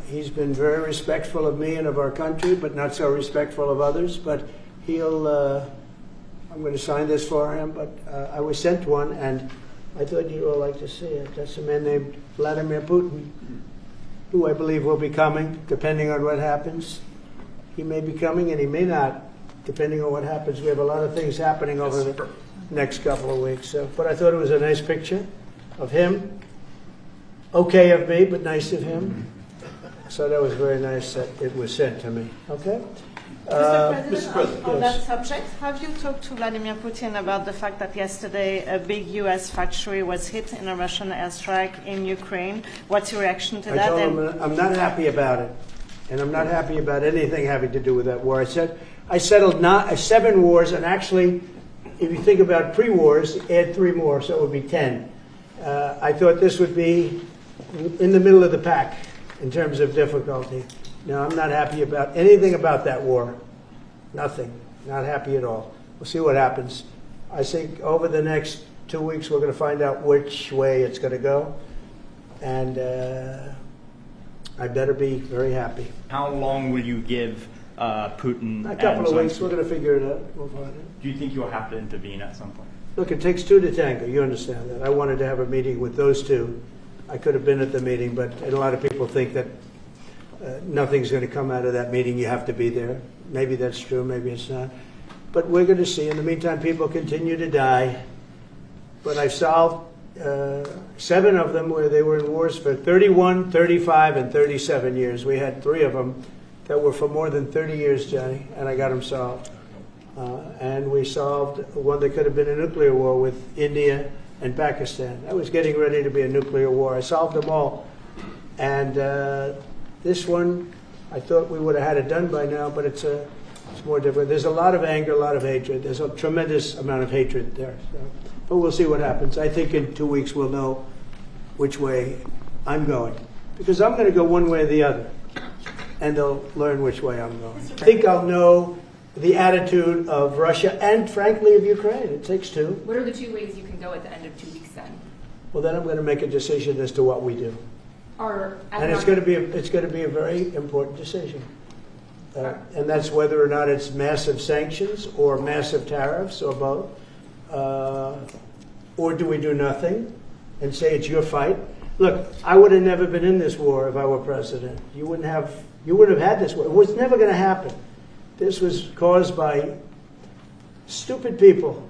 He's been very respectful of me and of our country, but not so respectful of others. But he'll, I'm going to sign this for him, but I was sent one, and I thought you'd all like to see it. That's a man named Vladimir Putin, who I believe will be coming, depending on what happens. He may be coming, and he may not, depending on what happens. We have a lot of things happening over the next couple of weeks. So, but I thought it was a nice picture of him. Okay of me, but nice of him. So that was very nice that it was sent to me. Okay? Mr. President, on that subject, have you talked to Vladimir Putin about the fact that yesterday a big U.S. factory was hit in a Russian airstrike in Ukraine? What's your reaction to that? I told him I'm not happy about it, and I'm not happy about anything having to do with that war. I said I settled 7 wars, and actually, if you think about pre-wars, add 3 more, so it would be 10. I thought this would be in the middle of the pack in terms of difficulty. No, I'm not happy about anything about that war. Nothing. Not happy at all. We'll see what happens. I think over the next 2 weeks we're going to find out which way it's going to go. And I better be very happy. How long will you give Putin? A couple of weeks. We're going to figure it out. We'll find it. Do you think you'll have to intervene at some point? Look, it takes 2 to tango. You understand that. I wanted to have a meeting with those 2. I could have been at the meeting, but a lot of people think that nothing's going to come out of that meeting. You have to be there. Maybe that's true, maybe it's not. But we're going to see. In the meantime, people continue to die. But I've solved 7 of them where they were in wars for 31, 35, and 37 years. We had 3 of them that were for more than 30 years, Johnny, and I got them solved. And we solved one that could have been a nuclear war with India and Pakistan. That was getting ready to be a nuclear war. I solved them all. And this one, I thought we would have had it done by now, but it's more different. There's a lot of anger, a lot of hatred. There's a tremendous amount of hatred there. So, but we'll see what happens. I think in 2 weeks we'll know which way I'm going. Because I'm going to go one way or the other. And they'll learn which way I'm going. I think I'll know the attitude of Russia and, frankly, of Ukraine. It takes 2. What are the 2 ways you can go at the end of 2 weeks then? Well, then I'm going to make a decision as to what we do. And it's going to be a very important decision. And that's whether or not it's massive sanctions or massive tariffs or both. Or do we do nothing and say it's your fight? Look, I would have never been in this war if I were president. You wouldn't have had this war. It was never going to happen. This was caused by stupid people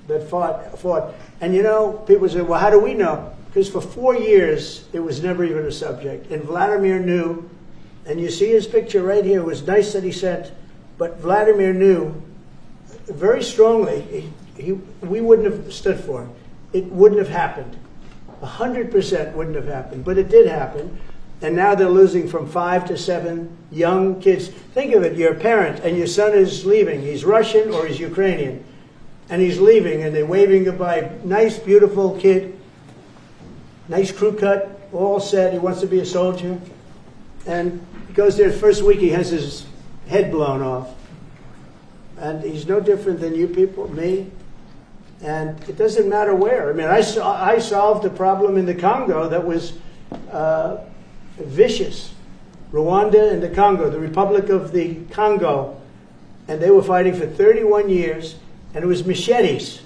that fought. And you know, people say, well, how do we know? Because for 4 years, it was never even a subject. And Vladimir knew, and you see his picture right here. It was nice that he sent, but Vladimir knew very strongly we wouldn't have stood for him. It wouldn't have happened. 100% wouldn't have happened, but it did happen. And now they're losing from 5 to 7 young kids. Think of it, you're a parent and your son is leaving. He's Russian or he's Ukrainian. And he's leaving and they're waving goodbye. Nice, beautiful kid. Nice crew cut, all set. He wants to be a soldier. And he goes there the first week, he has his head blown off. And he's no different than you people, me. And it doesn't matter where. I mean, I solved a problem in the Congo that was vicious. Rwanda and the Congo, the Republic of the Congo. And they were fighting for 31 years, and it was machetes.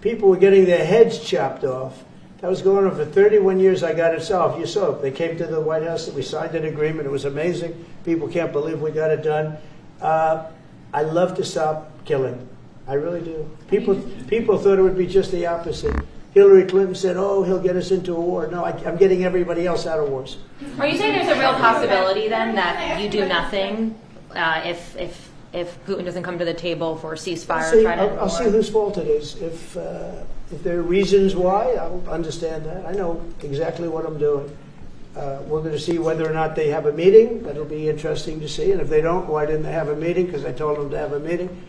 People were getting their heads chopped off. That was going on for 31 years. I got it solved. You saw it. They came to the White House. We signed an agreement. It was amazing. People can't believe we got it done. I love to stop killing. I really do. People thought it would be just the opposite. Hillary Clinton said, oh, he'll get us into a war. No, I'm getting everybody else out of wars. Are you saying there's a real possibility then that you do nothing if Putin doesn't come to the table for a ceasefire? I'll see whose fault it is. If there are reasons why, I'll understand that. I know exactly what I'm doing. We're going to see whether or not they have a meeting. That'll be interesting to see. And if they don't, why didn't they have a meeting? Because I told them to have a meeting.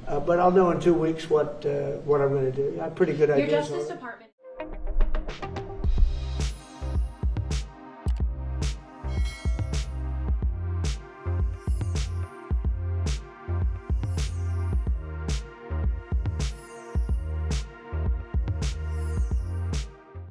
But I'll know in 2 weeks what I'm going to do. I have pretty good ideas. Your Justice Department.